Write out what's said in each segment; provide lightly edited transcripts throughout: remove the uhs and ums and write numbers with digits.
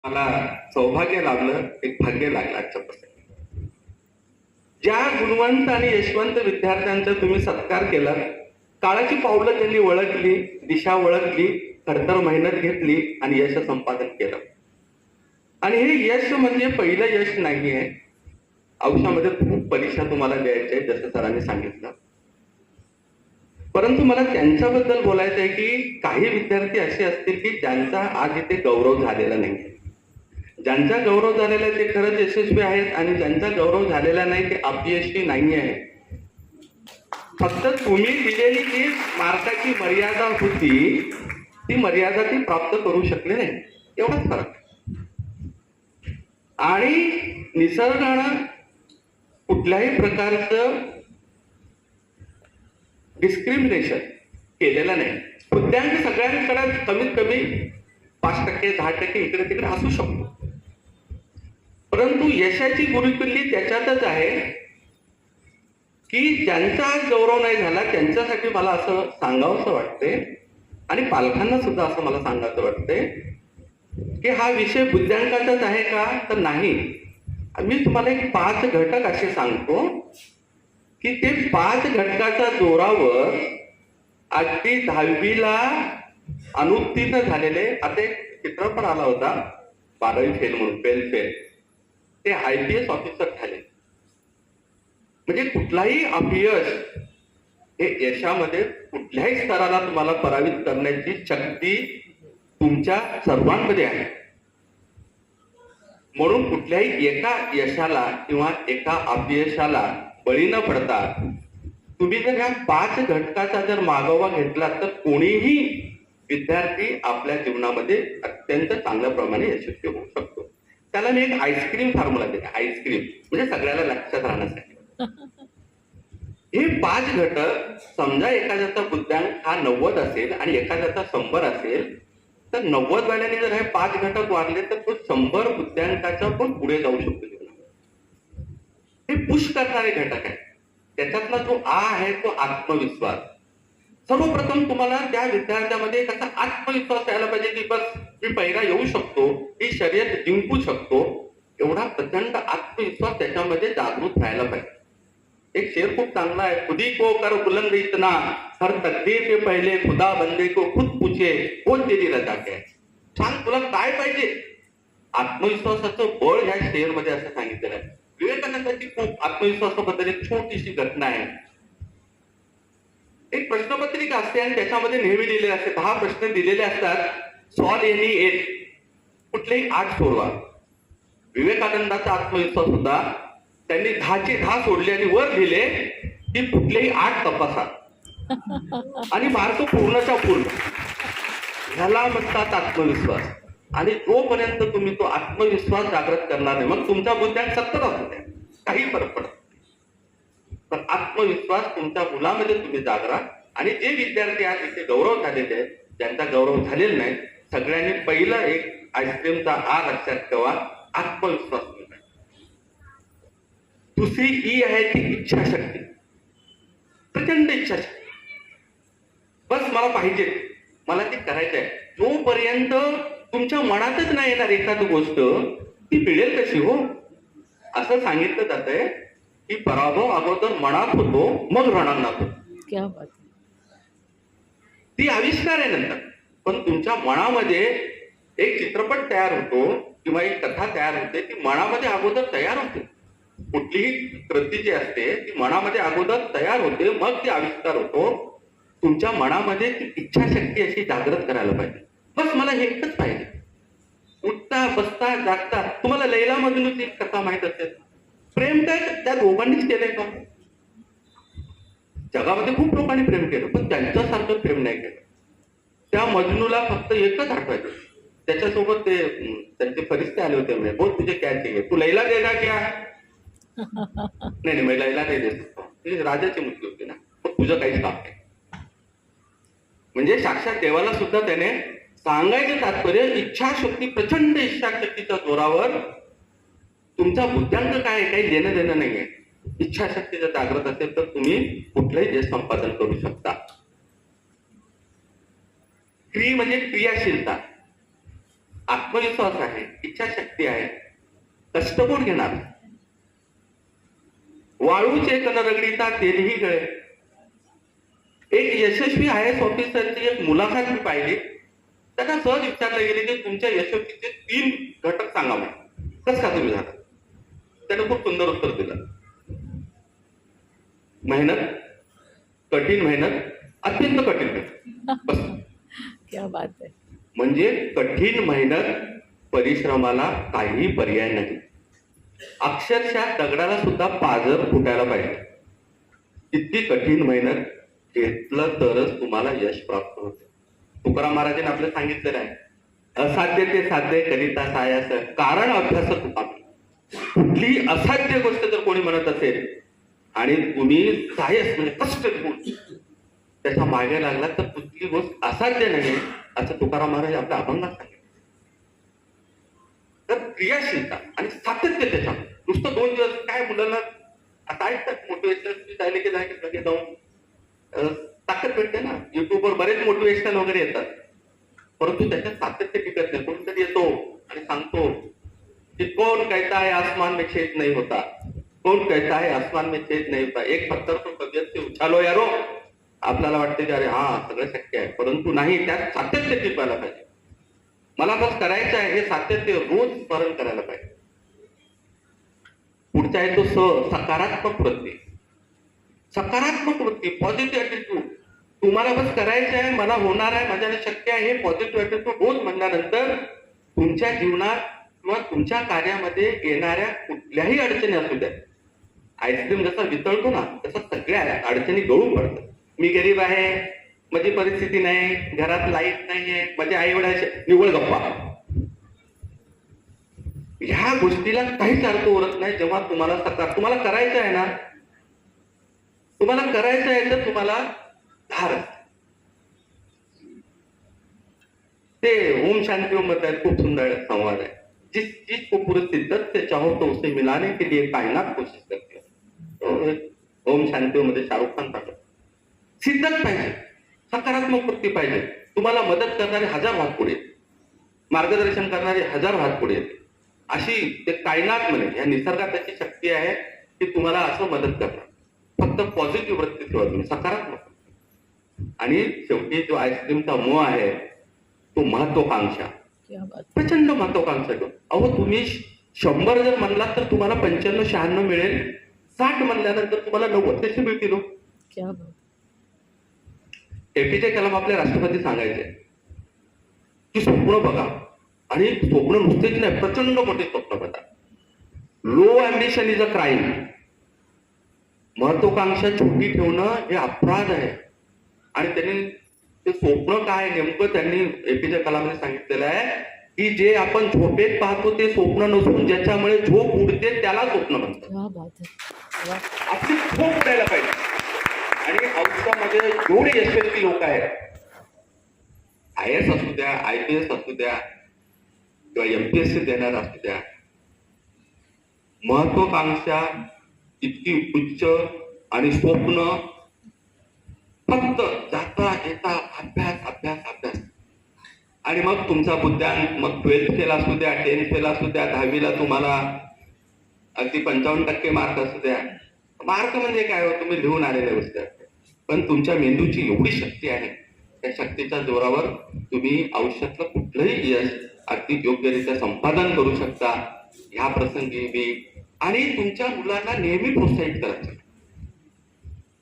मला सौभाग्य लाभलं, एक भाग्य लागलं आजच्या प्रसंगी. ज्या गुणवंत आणि यशवंत विद्यार्थ्यांचा तुम्ही सत्कार केला, काळाची पावलं त्यांनी ओळखली, दिशा ओळखली, खडतर मेहनत घेतली आणि यश संपादन केलं. आणि हे यश म्हणजे पहिलं यश नाहीये, आयुष्यामध्ये खूप परीक्षा तुम्हाला द्यायच्या आहेत, जसं सरांनी सांगितलं. परंतु मला त्यांच्याबद्दल बोलायचं आहे की काही विद्यार्थी असे असतील की ज्यांचा आज इथे गौरव झालेला नाही. ज्यांचा गौरव झालेला आहे ते खरंच यशस्वी आहेत आणि ज्यांचा गौरव झालेला नाही ते अपयशी नाही आहे. फक्त तुम्ही दिलेली जी मार्काची मर्यादा होती ती मर्यादा ती प्राप्त करू शकले नाही, एवढाच फरक. आणि निसर्गानं कुठल्याही प्रकारचं डिस्क्रिमिनेशन केलेलं नाही. बुद्ध्यांक सगळ्यांकडे कमीत कमी 5%, 10% इकडे तिकडे असू शकतो. परंतु यशाची गुरुकिल्ली त्याच्यातच आहे की ज्यांचा गौरव नाही झाला त्यांच्यासाठी मला असं सांगावंसं वाटते आणि पालकांना सुद्धा असं मला सांगावं वाटते की हा विषय बुद्ध्यांकाचाच आहे का, तर नाही. मी तुम्हाला एक 5 घटक असे सांगतो की ते 5 घटकाच्या जोरावर अगदी 10वीला अनुत्तीर्ण झालेले, आता एक चित्रपट आला होता 12वी फेल म्हणून, फेल, ते IPS ऑफिसर झाले. म्हणजे कुठलाही अपयश हे यशामध्ये कुठल्याही स्तराला तुम्हाला पराभूत करण्याची शक्ती तुमच्या सर्वांमध्ये आहे. म्हणून कुठल्याही एका यशाला किंवा एका अपयशाला बळी न पडता तुम्ही जर ह्या 5 घटकाचा जर मागोवा घेतला तर कोणीही विद्यार्थी आपल्या जीवनामध्ये अत्यंत चांगल्या प्रमाणे यशस्वी होऊ शकतो. त्याला मी एक आईस्क्रीम फॉर्म्युला देते. आईस्क्रीम म्हणजे सगळ्याला लक्षात राहण्यासाठी. हे 5 घटक, समजा एखाद्याचा बुद्ध्यांक हा 90 असेल आणि एखाद्याचा 100 असेल तर 90 वाल्याने जर हे 5 घटक वाढले तर तो 100 बुद्ध्यांकाच्या पण पुढे जाऊ शकतो. हे पुश करणारे घटक आहे. त्याच्यातला जो आ आहे तो आत्मविश्वास. सर्वप्रथम तुम्हाला त्या विद्यार्थ्यामध्ये कसा आत्मविश्वास यायला पाहिजे की बस मी पहिला येऊ शकतो, ही शर्यत जिंकू शकतो, एवढा प्रचंड आत्मविश्वास त्याच्यामध्ये जागृत व्हायला पाहिजे. एक शेर खूप चांगला आहे, खुदी को कर बुलंद इतना, हर तकदीर के पहले खुदा बंदे को खुद पूछे कोण तेरी रजा क्या. सांग तुला काय पाहिजे. आत्मविश्वासाचं बळ ह्या शेर मध्ये असं सांगितलेलं आहे. विवेकानंदांची खूप आत्मविश्वासाबद्दल एक छोटीशी घटना आहे. एक प्रश्नपत्रिका असते आणि त्याच्यामध्ये नेहमी लिहिलेले असते, 10 प्रश्न दिलेले असतात, सॉल्व एनी 8, कुठलेही 8 सोडवा. विवेकानंदाचा आत्मविश्वास होता, त्यांनी 10चे 10 सोडले आणि वर लिहिले की कुठलेही 8 तपासा आणि मार्क पूर्णच्या पूर्ण. ह्याला म्हणतात आत्मविश्वास. आणि जोपर्यंत तुम्ही तो आत्मविश्वास जागृत करणार नाही, मग तुमचा बुद्ध्यांक 70 असू द्या, काही फरक पडत. पण आत्मविश्वास तुमच्या मुलामध्ये तुम्ही जागरा. आणि जे विद्यार्थी आज इथे गौरव झालेले आहेत, ज्यांचा गौरव झालेला नाही, सगळ्यांनी पहिला एक आईस्क्रीमचा आ लक्षात ठेवा, आत्मविश्वास. दुसरी ई आहे ती इच्छाशक्ती, प्रचंड इच्छाशक्ती. बस मला पाहिजे, मला ते करायचं आहे. जोपर्यंत तुमच्या मनातच नाही येणार एखादी गोष्ट, ती मिळेल कशी हो. असं सांगितलं जातंय की पराभव अगोदर मनात होतो मग रणांगणात होतो. ती आविष्कार आहे नंतर. पण तुमच्या मनामध्ये एक चित्रपट तयार होतो किंवा एक कथा तयार होते, ती मनामध्ये अगोदर तयार होते. कुठलीही कृती जी असते ती मनामध्ये अगोदर तयार होते, मग ती आविष्कार होतो. तुमच्या मनामध्ये ती इच्छाशक्ती अशी जागृत करायला पाहिजे. बस मला हे एकच पाहिजे. उठता बसता जागता. तुम्हाला लैला मजनूची कथा माहित असेल. प्रेम काय त्या दोघांनीच केलंय का. जगामध्ये खूप लोकांनी प्रेम केलं पण त्यांच्यासारखं प्रेम नाही केलं. त्या मजनूला फक्त एकच आठवायचं, त्याच्यासोबत ते त्यांचे फरिश्ते आले होते, म्हणे बोल तुझे क्या चाहिए, तू लैला देगा क्या. नाही मी लैला नाही देत, ती राजाची मुलगी होती ना, मग तुझं काहीच काम नाही. म्हणजे साक्षात देवाला सुद्धा त्याने सांगायचं तात्पर्य, इच्छाशक्ती, प्रचंड इच्छाशक्तीच्या जोरावर तुमचा बुद्ध्यांक काय काही देणं देणं नाहीये. इच्छाशक्ती जर जागृत असेल तर तुम्ही कुठलंही यश संपादन करू शकता. क्रिया म्हणजे क्रियाशीलता. आत्मविश्वास आहे, इच्छाशक्ती आहे, कष्ट कोण घेणार? वाळूचे कण रगडिता तेलही गळे. एक यशस्वी IAS ऑफिसरची एक मुलाखत मी पाहिली. त्यांना सहज विचारलं गेले की तुमच्या यशस्वीचे 3 घटक सांगा मला, कसं का तुम्ही झाला? त्याने खूप सुंदर उत्तर दिलं. मेहनत, कठीण मेहनत, अत्यंत कठीण मेहनत. बस. क्या बात आहे. म्हणजे कठीण मेहनत, परिश्रमाला काही पर्याय नाही. अक्षरशः दगडाला सुद्धा पाझर फुटायला पाहिजे. इतकी कठीण मेहनत घेतलं तरच तुम्हाला यश प्राप्त होते. तुकाराम महाराजांनी आपल्याला सांगितलेलं आहे, असाध्य ते साध्य करिता सायास कारण अभ्यास होता. कुठलीही असाध्य गोष्ट जर कोणी म्हणत असेल आणि तुम्ही सायस म्हणजे कष्ट घेऊन त्याच्या मागे लागला तर कुठली गोष्ट असाध्य नाही असं तुकाराम महाराज आपल्या अभंगात सांगितलं. तर क्रियाशीलता आणि सातत्य त्याच्या. नुसतं 2 दिवस काय मुलांना आता ऐकतात मोटिवेशन जायला की लगे जाऊन ताकद भेटते ना. युट्यूबवर बरेच मोटिवेशन वगैरे येतात, परंतु त्याच्यात सातत्य टिकत नाही. कोणीतरी येतो आणि सांगतो कि कौन कहता है आसमान में छेद नहीं होता, कौन कहता है आसमान में छेद नहीं होता, एक पत्थर तो तबियत से उछालो यारो. आपल्याला वाटते की अरे हा सगळं शक्य आहे, परंतु नाही, त्यात सातत्य टिकवायला पाहिजे. मला बस करायचं आहे हे सातत्य रोज स्मरण करायला पाहिजे. पुढचा आहे तो सकारात्मक वृत्ती. सकारात्मक वृत्ती, पॉझिटिव्ह ऍटिट्यूड. तुम्हाला बस करायचं आहे, मला होणार आहे, माझ्याने शक्य आहे, हे पॉझिटिव्ह ऍटिट्यूड रोज म्हणल्यानंतर तुमच्या जीवनात किंवा तुमच्या कार्यामध्ये येणाऱ्या कुठल्याही अडचणी असू द्या, आईस्क्रीम जसा वितळतो ना तसा सगळ्या अडचणी गळून पडतात. मी गरीब आहे, माझी परिस्थिती नाही, घरात लाईट नाहीये, माझे आई वडिलांचे निव्वळ गप्पा. ह्या गोष्टीला काहीच अर्थ उरत नाही. जेव्हा तुम्हाला करायचं आहे ना, तुम्हाला करायचं आहे तर तुम्हाला धार. ते ओम शांति ओम मध्ये खूप सुंदर संवाद आहे. जिस चीज को पूरे शिद्दत से चाहो तो उसे मिलाने के लिए कायनात कोशिश करते है. ओम शांति ओम मध्ये शाहरुख खान पाठव. शिद्दत पाहिजे, सकारात्मक वृत्ती पाहिजे. तुम्हाला मदत करणारे 1000 हात पुढे, मार्गदर्शन करणारे 1000 हात पुढे येते. अशी ते कायनात मध्ये या निसर्गात त्याची शक्ती आहे की तुम्हाला असं मदत करणार. फक्त पॉझिटिव्ह वृत्ती ठेवा तुम्ही, सकारात्मक. आणि शेवटी जो आईस्क्रीमचा मोह आहे तो महत्वाकांक्षा, प्रचंड महत्वाकांक्षा. अहो तुम्ही 100 जर म्हणलात तर तुम्हाला 95-96 मिळेल. 60 म्हणल्यानंतर तुम्हाला 90 कसे मिळतील? APJ कलाम आपले राष्ट्रपती सांगायचे की स्वप्न बघा, आणि स्वप्न नुसतेच नाही, प्रचंड मोठे स्वप्न बघा. Low ambition is a crime. महत्वाकांक्षा छोटी ठेवणं हे अपराध आहे. आणि त्यांनी ते स्वप्न काय नेमकं त्यांनी APJ कलामने सांगितलेलं आहे की जे आपण झोपेत पाहतो ते स्वप्न नसून ज्याच्यामुळे झोप उडते त्याला स्वप्न म्हणतात. आपली झोप द्यायला पाहिजे. आणि आयुष्यामध्ये जेवढे यशस्वी लोक आहेत, IAS असू द्या, IPS असू द्या किंवा MPSC देणार असू द्या, महत्वाकांक्षा इतकी उच्च आणि स्वप्न फक्त जाता येता अभ्यास अभ्यास अभ्यास. आणि मग तुमचा बुद्ध्यांक मग 12th फेल असू द्या, 10th फेल असू द्या, 10वीला तुम्हाला अगदी 55% मार्क असू द्या. मार्क म्हणजे काय हो, तुम्ही लिहून आलेल्या गोष्टी असतात. पण तुमच्या मेंदूची एवढी शक्ती आहे, त्या शक्तीच्या जोरावर तुम्ही आयुष्यातलं कुठलंही यश अगदी योग्यरित्या संपादन करू शकता. ह्या प्रसंगी मी आणि तुमच्या मुलांना नेहमी प्रोत्साहित करायचं.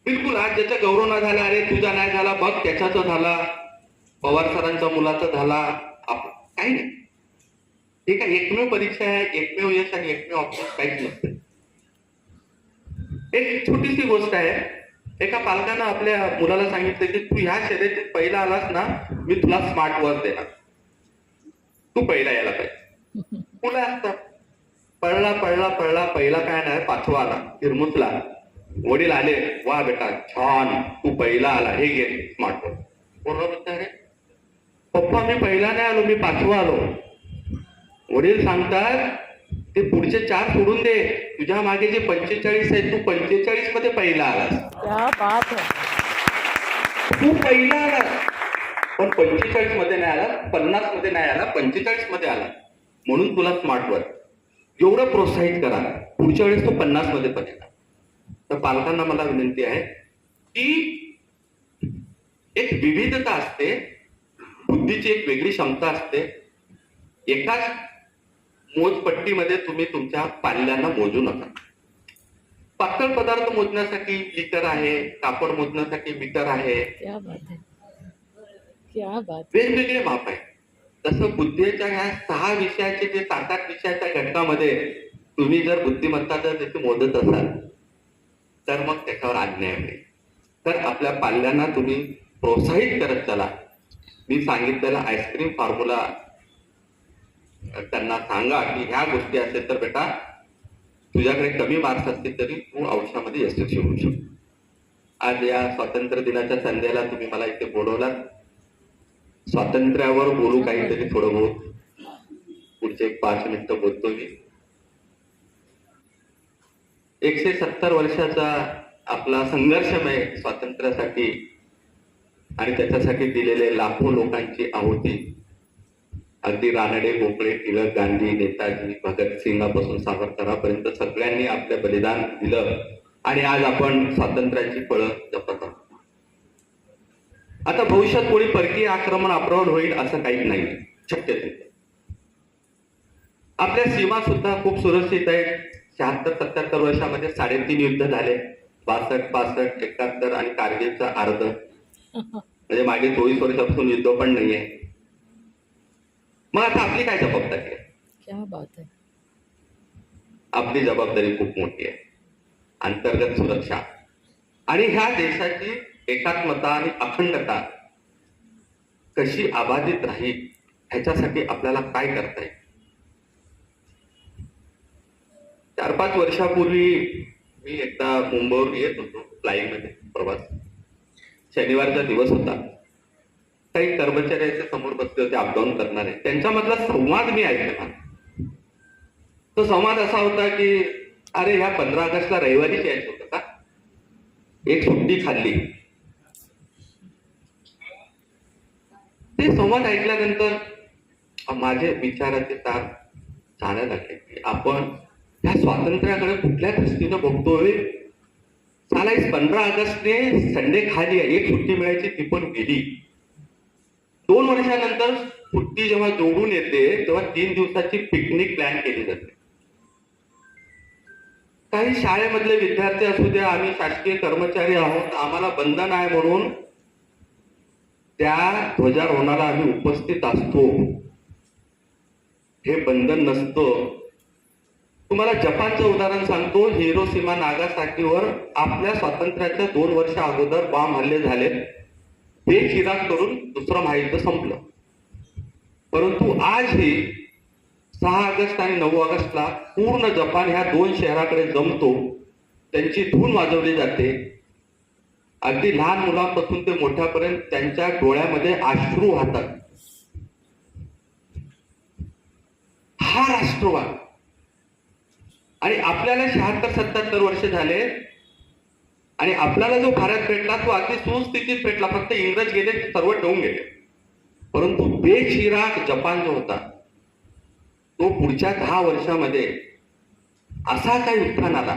बिलकुल आज ज्याचा गौरव न झाला, अरे तुझा नाही झाला, बघ त्याच्याच झाला, पवार सरांच्या मुलाचा झाला, काही नाही. ठीक आहे, एकमेव परीक्षा आहे, एकमेव यश आणि एकमेव ऑप्शन काहीच नसते. एक छोटीशी गोष्ट आहे. एका पालकानं आपल्या मुलाला सांगितलं की तू ह्या शर्यतीत पहिला आलास ना, मी तुला स्मार्ट वॉच देणार, तू पहिला यायला पाहिजे. मुलं असतात, पळला पळला पळला, पहिला काय नाही, 5वा आला, हिरमुसला. वडील आले, वा बेटा छान, तू पहिला आला, हे घे स्मार्ट वॉच. बरोबर रे पप्पा, मी पहिला नाही आलो, मी 5वा आलो. वडील सांगतात ते पुढचे 4 सोडून दे, तुझ्या मागे जे 45 आहेत, तू 45 मध्ये पहिला आलास. तू पहिला आलास. पण 45 मध्ये नाही आला, 50 मध्ये नाही आला, 45 मध्ये आला म्हणून तुला स्मार्ट वर्क एवढं प्रोत्साहित करा, पुढच्या वेळेस तो 50 मध्ये पण येणार. तर पालकांना मला विनंती आहे की एक विविधता असते, बुद्धीची एक वेगळी क्षमता असते. एकाच मोजपट्टीमध्ये तुम्ही तुमच्या पाल्यांना मोजू नका. पातळ पदार्थ मोजण्यासाठी मीटर आहे, कापड मोजण्यासाठी मीटर आहे, क्या बात है, क्या बात. वेगवेगळे माप आहे. तसं बुद्धीच्या ह्या 6 विषयाचे जे 7-8 विषयाच्या घटकामध्ये तुम्ही जर बुद्धिमत्ता जर त्याची मोजत असाल तर मग त्याच्यावर अन्याय होईल. तर आपल्या पाल्यांना तुम्ही प्रोत्साहित करत चला. मी सांगितलेला आईस्क्रीम फॉर्म्युला त्यांना सांगा की ह्या गोष्टी असेल तर बेटा तुझ्याकडे कमी मार्क्स असतील तरी तू आयुष्यामध्ये यशस्वी होऊ शकतो. आज या स्वातंत्र्य दिनाच्या संध्याला तुम्ही मला इथे बोलवलात. स्वातंत्र्यावर बोलू काहीतरी थोडं बहुत. पुढचे 5 मिनिटं बोलतो मी. 170 वर्षाचा आपला संघर्षमय स्वातंत्र्यासाठी आणि त्याच्यासाठी दिलेले लाखो लोकांची आहुती, अगदी रानडे, भोपळे, टिळक, गांधी, नेताजी, भगतसिंगापासून सावरकरांपर्यंत सगळ्यांनी आपलं बलिदान दिलं आणि आज आपण स्वातंत्र्याची फळं जपत आहोत. आता भविष्यात कोणी परकीय आक्रमण आपल्यावर होईल असं काहीच नाही, शक्य नाही. आपल्या सीमा सुद्धा खूप सुरक्षित आहेत. 76-77 वर्षामध्ये 3.5 युद्ध झाले, 62, 65, 71 आणि कारगिलचा अर्ध, म्हणजे मागे 24 वर्षापासून युद्ध पण नाहीये. मग आता आपली काय जबाबदारी आहे? क्या बात है. आपली जबाबदारी खूप मोठी आहे. अंतर्गत सुरक्षा आणि ह्या देशाची एकात्मता आणि अखंडता कशी अबाधित राहील ह्याच्यासाठी आपल्याला काय करता येईल. 4-5 वर्षापूर्वी मी एकदा मुंबईवरून येत होतो फ्लाईंग मध्ये प्रवास. शनिवारचा दिवस होता. काही कर्मचाऱ्याच्या समोर बसले होते अपडाऊन करणारे. त्यांच्यामधला संवाद मी ऐकला. तो संवाद असा होता की अरे ह्या 15 ऑगस्टला रविवारीच यायचं होतं का, एक सुट्टी खाल्ली. ते संवाद ऐकल्यानंतर माझे विचाराचे तार चालायला लागले की आपण ह्या स्वातंत्र्याकडे कुठल्या दृष्टीनं बघतोय. साला 15 ऑगस्टने संडे खाली एक सुट्टी मिळायची, ती पण गेली. 2 वर्षानंतर सुट्टी जेव्हा जोडून येते तेव्हा 3 दिवसाची पिकनिक प्लॅन केली जाते. काही शाळेमधले विद्यार्थी असू द्या, आम्ही शासकीय कर्मचारी आहोत, आम्हाला बंधन आहे म्हणून त्या ध्वजारोहणाला आम्ही उपस्थित असतो. हे बंधन नसतं. तुम्हाला जपानचं उदाहरण सांगतो. हिरोशिमा नागासाकीवर आपल्या स्वातंत्र्याच्या 2 वर्ष अगोदर बॉम्ब हल्ले झाले. बेचिराग करून दुसरं महायुद्ध संपलं. परंतु आजही 6 ऑगस्ट आणि 9 ऑगस्टला पूर्ण जपान ह्या 2 शहराकडे जमतो. त्यांची धून वाजवली जाते. अगदी लहान मुलांपासून ते मोठ्यापर्यंत त्यांच्या डोळ्यामध्ये अश्रू वाहतात. हा राष्ट्रवाद. आणि आपल्याला 76-77 वर्ष झाले आणि आपल्याला जो भारत भेटला तो अगदी सुस्थितीत भेटला. फक्त इंग्रज गेले, सर्व ठेवून गेले. परंतु बेचिराग जपान जो होता तो पुढच्या 10 वर्षामध्ये असा काही उत्थान आला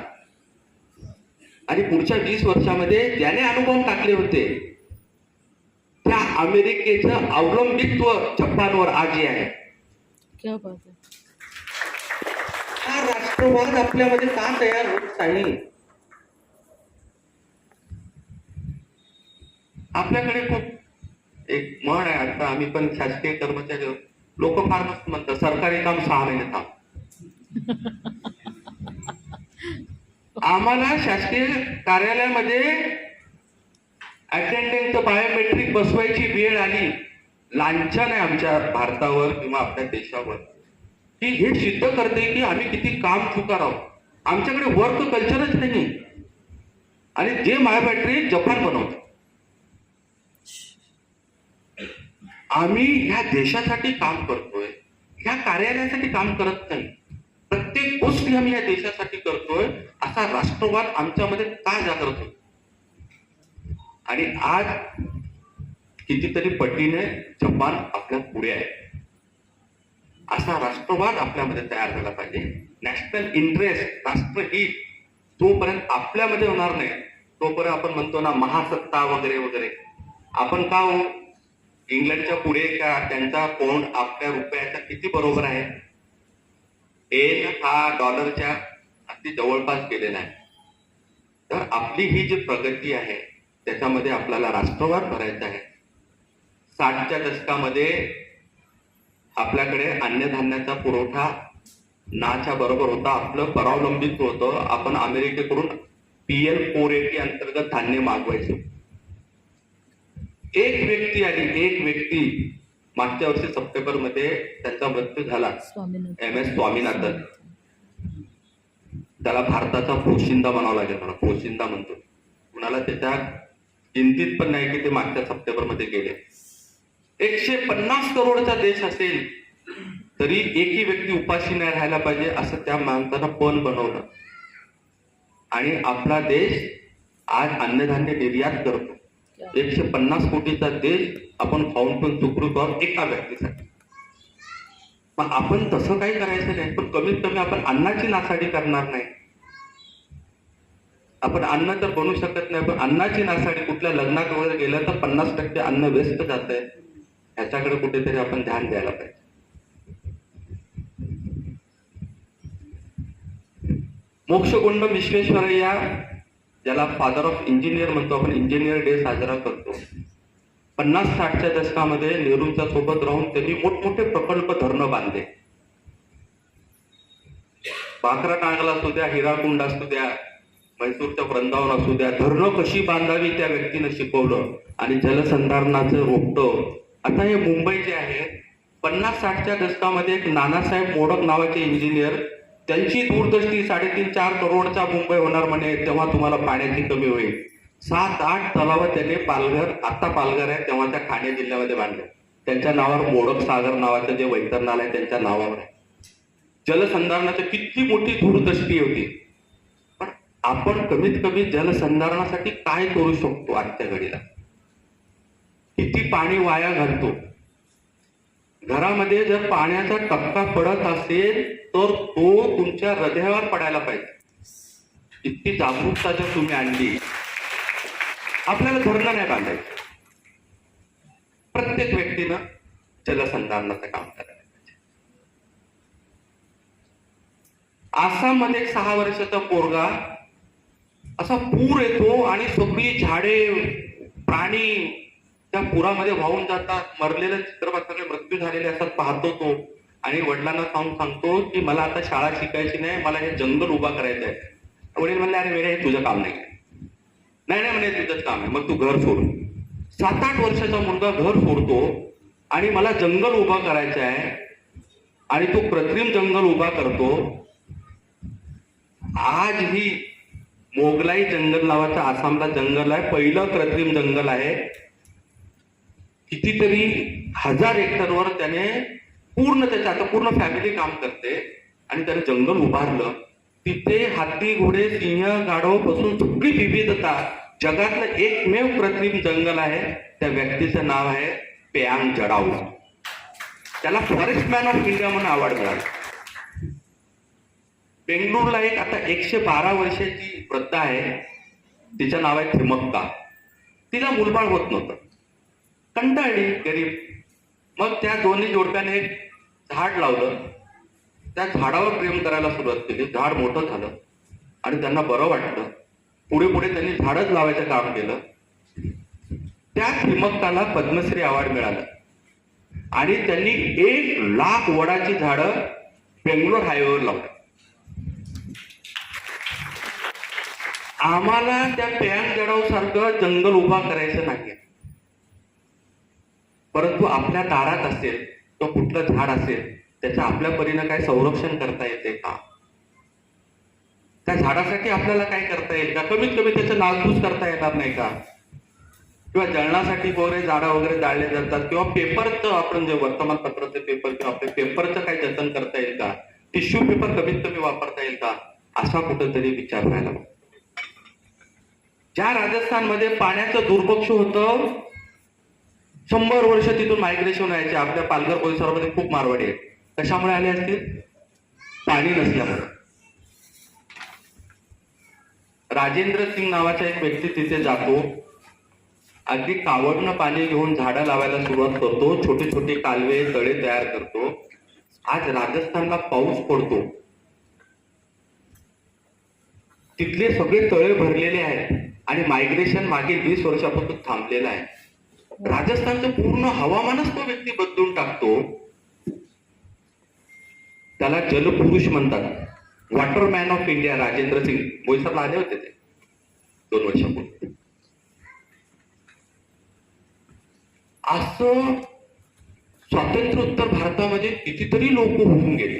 आणि पुढच्या 20 वर्षामध्ये ज्याने अनुभव टाकले होते त्या अमेरिकेचं अवलंबित्व जपानवर आजी आहे. क्या बात है. हा राष्ट्रवाद आपल्यामध्ये का तयार होत नाही? आपल्याकडे खूप एक म्हण आहे. आता आम्ही पण शासकीय कर्मचारी आहोत. लोक फार मस्त म्हणतात सरकारी काम 6 महिने थांब. आम्हाला शासकीय कार्यालयामध्ये अटेंडन्स बायोमेट्रिक बसवायची वेळ आली. लांछन आहे आमच्या भारतावर किंवा आपल्या देशावर की हे सिद्ध करते की आम्ही किती काम चुकार आहोत. आमच्याकडे वर्क कल्चरच नाही आणि जे बायोमेट्रिक जपान बनवतो. आम्ही ह्या देशासाठी काम करतोय, ह्या कार्यालयासाठी काम करत नाही. प्रत्येक गोष्टी आम्ही या देशासाठी करतोय असा राष्ट्रवाद आमच्यामध्ये का जागृत होतो. आणि आज कितीतरी पटीने जपान आपल्या पुढे आहे. असा राष्ट्रवाद आपल्यामध्ये तयार झाला पाहिजे. नॅशनल इंटरेस्ट, राष्ट्रहित जोपर्यंत आपल्यामध्ये होणार नाही तोपर्यंत आपण म्हणतो ना महासत्ता वगैरे वगैरे. आपण का हो इंग्लंडच्या पुढे का त्यांचा पौंड आपल्या रुपयाच्या किती बरोबर आहे? एन हा डॉलरच्या अगदी जवळपास गेलेला आहे. तर आपली ही जी प्रगती आहे त्याच्यामध्ये आपल्याला राष्ट्रवाद भरायचा आहे. 60च्या दशकामध्ये आपल्याकडे अन्नधान्याचा पुरवठा नाच्या बरोबर होता. आपलं परावलंबित्व होतं. आपण अमेरिकेकडून PL 480 अंतर्गत धान्य मागवायचो. एक व्यक्ती आली, एक व्यक्ती मागच्या वर्षी सप्टेंबरमध्ये त्यांचा मृत्यू झाला. MS स्वामीनाथन. त्याला भारताचा पोशिंदा म्हणावं लागेल. मला पोशिंदा म्हणतो. कुणाला त्याच्या चिंतित पण नाही की ते मागच्या सप्टेंबरमध्ये गेले. 150 करोडचा देश असेल तरी एकही व्यक्ती उपाशी नाही राहायला पाहिजे असं त्या माणसानं पण बनवलं. आणि आपला देश आज अन्नधान्य निर्यात करतो. 150 कोटीचा देश आपण खाऊन पण सुखरूप आहोत एका व्यक्तीसाठी. मग आपण तसं काही करायचं नाही, पण कमीत कमी आपण अन्नाची नासाडी करणार नाही. आपण अन्न तर बनवू शकत नाही, पण अन्नाची नासाडी कुठल्या लग्नात वगैरे गेलं तर 50% अन्न वेस्ट जात आहे. ह्याच्याकडे कुठेतरी आपण ध्यान द्यायला पाहिजे. मोक्षगुंड विश्वेश्वरय्या, ज्याला फादर ऑफ इंजिनियर म्हणतो आपण, इंजिनियर डे साजरा करतो. 50-60च्या दशकामध्ये नेहरूंच्या सोबत राहून त्यांनी मोठमोठे प्रकल्प धरणं बांधले. बाकरा नागला असू द्या, हिराकुंड असू द्या, म्हैसूरच्या वृंदावन असू द्या, धरणं कशी बांधावी त्या व्यक्तीनं शिकवलं. आणि जलसंधारणाचं रोपटं. आता हे मुंबई जे आहे 50-60च्या दशकामध्ये एक नानासाहेब मोडक नावाचे इंजिनियर, त्यांची दूरदृष्टी 3.5-4 करोडचा मुंबई होणार म्हणे तेव्हा तुम्हाला पाण्याची कमी होईल. 7-8 तलाव त्याने पालघर, आता पालघर आहे तेव्हा त्या ठाणे जिल्ह्यामध्ये बांधले. त्यांच्या नावावर मोडक सागर नावाचं जे वैतरणालय आहे त्यांच्या नावावर आहे. जलसंधारणाची किती मोठी दूरदृष्टी होती. पण आपण कमीत कमी जलसंधारणासाठी काय करू शकतो आजच्या घडीला? किती पाणी वाया घालतो. घरामध्ये जर पाण्याचा टपका पडत असेल तर तो तुमच्या हृदयावर पडायला पाहिजे. इतकी जागरूकता जर तुम्ही आणली, आपल्याला धरणं नाही बांधायचं. प्रत्येक व्यक्तीनं जलसंधारणाचं काम करायला पाहिजे. आसाममध्ये 6 वर्षाचा पोरगा, असा पूर येतो आणि सगळी झाडे, प्राणी त्या पुरामध्ये वाहून जातात. मरलेले चित्रपट सगळे मृत्यू झालेले असतात पाहतो तो. आणि वडिलांना सांगतो की मला आता शाळा शिकायची नाही, मला हे जंगल उभा करायचं आहे. वडील म्हणले अरे वेळे हे तुझं काम नाही. नाही म्हणे तुझंच काम आहे, मग तू घर सोड. 7-8 वर्षाचा मुलगा घर सोडतो आणि मला जंगल उभा करायचं आहे. आणि तो कृत्रिम जंगल उभा करतो. आज ही मोगलाई जंगल नावाचं आसामला जंगल आहे, पहिलं कृत्रिम जंगल आहे. कितीतरी 1000 हेक्टरवर त्याने आता पूर्ण फॅमिली काम करते आणि त्याने जंगल उभारलं. तिथे हत्ती, घोडे, सिंह, गाढव पासून सगळी विविधता. जगातलं एकमेव कृत्रिम जंगल आहे. त्या व्यक्तीचं नाव आहे पेयांग जडाऊ. त्याला फॉरेस्ट मॅन ऑफ इंडिया म्हणून अवॉर्ड मिळाला. बेंगळुरूला एक आता 112 वर्षाची वृद्ध आहे, तिचं नाव आहे थिमक्का. तिला मुलबाळ होत नव्हतं, कंटाळली, गरीब. मग त्या दोन्ही जोडप्याने एक झाड लावलं. त्या झाडावर प्रेम करायला सुरुवात केली. झाड मोठं झालं आणि त्यांना बरं वाटलं. पुढे पुढे त्यांनी झाडच लावायचं काम केलं. त्या थिमक्काला पद्मश्री अवॉर्ड मिळालं आणि त्यांनी 1 लाख वडाची झाडं बेंगलोर हायवेवर लावली. आम्हाला त्या पेयांग जडाऊ सारखं जंगल उभा करायचं नाही, परंतु आपल्या दारात असेल तो कुठलं झाड असेल त्याचं आपल्या परीनं काय संरक्षण करता येते का? त्या झाडासाठी आपल्याला काय करता येईल का? कमीत कमी त्याचं नासधूस करता येणार नाही का? किंवा जळणासाठी वगैरे झाडं वगैरे जाळले जातात, किंवा पेपरचं आपण जे वर्तमानपत्राचे पेपर किंवा आपल्या पेपरचं काही जतन करता येईल का? टिश्यू पेपर कमीत कमी वापरता येईल का? असा कुठंतरी विचार व्हायला. ज्या राजस्थानमध्ये पाण्याचं दुर्भिक्ष होतं 100 वर्ष तिथून मायग्रेशन व्हायचे. आपल्या पालघर परिसरामध्ये खूप मारवाडी आहेत. कशामुळे आले असतील? पाणी नसल्यामुळे. राजेंद्र सिंग नावाचा एक व्यक्ती तिथे जातो, अगदी कावडनं पाणी घेऊन झाडं लावायला सुरुवात करतो, छोटे छोटे कालवे तळे तयार करतो. आज राजस्थानला पाऊस पडतो, तिथले सगळे तळे भरलेले आहेत आणि मायग्रेशन मागील 20 वर्षापासून थांबलेलं आहे. राजस्थानचं पूर्ण हवामानच तो व्यक्ती बदलून टाकतो. त्याला जलपुरुष म्हणतात. Waterman of India Rajendra Singh. बोईसरला आले होते ते 2 वर्षापूर्वी. असं स्वातंत्र्योत्तर भारतामध्ये कितीतरी लोक होऊन गेले.